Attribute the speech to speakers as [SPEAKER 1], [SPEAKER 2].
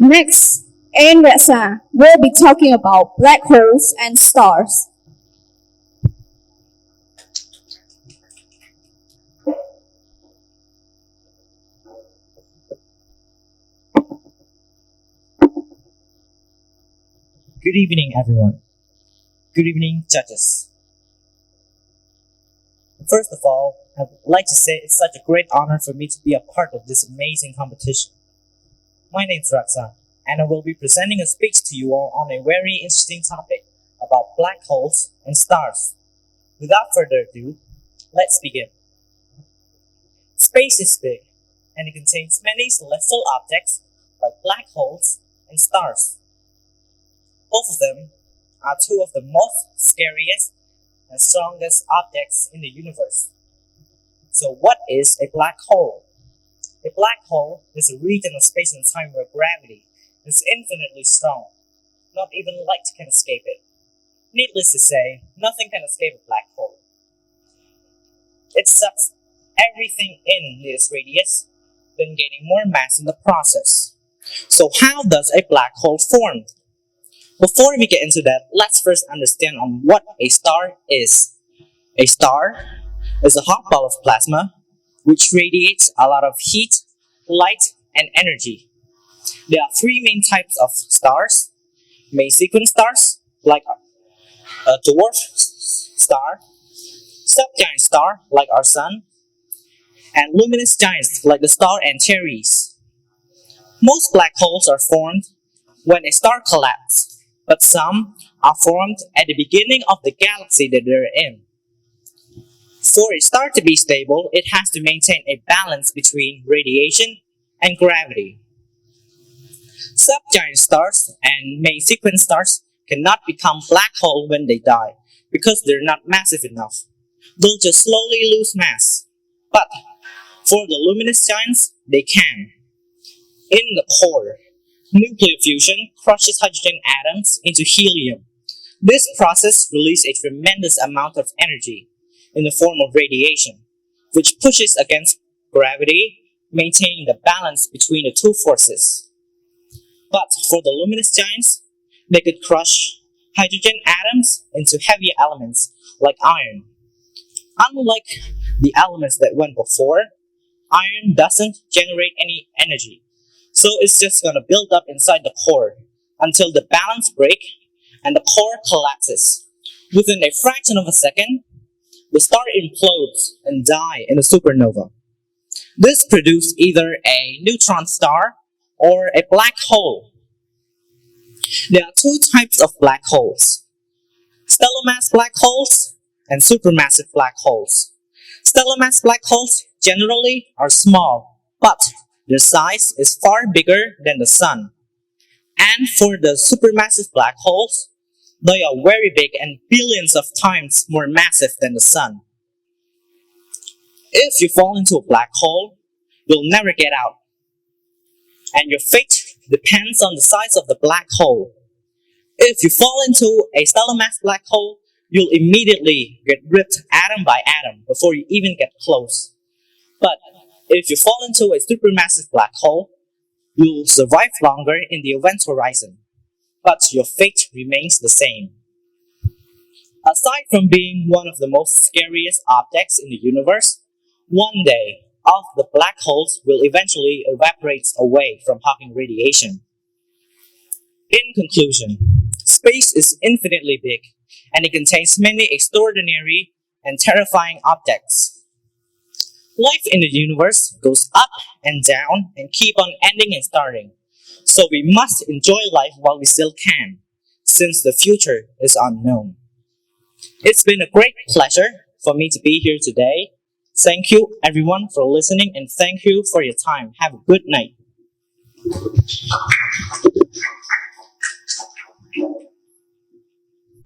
[SPEAKER 1] Next, in Raksa, we'll be talking about black holes and stars.
[SPEAKER 2] Good evening, everyone. Good evening, judges. First of all, I would like to say it's such a great honor for me to be a part of this amazing competition. My name is Raksa, and I will be presenting a speech to you all on a very interesting topic about black holes and stars. Without further ado, let's begin. Space is big, and it contains many celestial objects like black holes and stars. Both of them are two of the most scariest and strongest objects in the universe. So what is a black hole? A black hole is a region of space and time where gravity is infinitely strong. Not even light can escape it. Needless to say, nothing can escape a black hole. It sucks everything in its radius, then gaining more mass in the process. So how does a black hole form? Before we get into that, let's first understand on what a star is. A star is a hot ball of plasma which radiates a lot of heat, light, and energy. There are three main types of stars: main sequence stars, like a dwarf star, subgiant star, like our sun, and luminous giants, like the star Antares. Most black holes are formed when a star collapses, but some are formed at the beginning of the galaxy that they're in. For a star to be stable, it has to maintain a balance between radiation and gravity. Subgiant stars and main sequence stars cannot become black holes when they die because they're not massive enough. They'll just slowly lose mass. But for the luminous giants, they can. In the core, nuclear fusion crushes hydrogen atoms into helium. This process releases a tremendous amount of energy in the form of radiation, which pushes against gravity, maintaining the balance between the two forces. But for the luminous giants, they could crush hydrogen atoms into heavier elements like iron. Unlike the elements that went before, iron doesn't generate any energy. So it's just going to build up inside the core until the balance breaks and the core collapses. Within a fraction of a second, the star implodes and dies in a supernova. This produces either a neutron star or a black hole. There are two types of black holes: stellar mass black holes and supermassive black holes. Stellar mass black holes generally are small, but their size is far bigger than the sun. And for the supermassive black holes, they are very big and billions of times more massive than the sun. If you fall into a black hole, you'll never get out. And your fate depends on the size of the black hole. If you fall into a stellar mass black hole, you'll immediately get ripped atom by atom before you even get close. But if you fall into a supermassive black hole, you'll survive longer in the event horizon, but your fate remains the same. Aside from being one of the most scariest objects in the universe, one day all the black holes will eventually evaporate away from Hawking radiation. In conclusion, space is infinitely big, and it contains many extraordinary and terrifying objects. Life in the universe goes up and down and keep on ending and starting. So we must enjoy life while we still can, since the future is unknown. It's been a great pleasure for me to be here today. Thank you everyone for listening, and thank you for your time. Have a good night.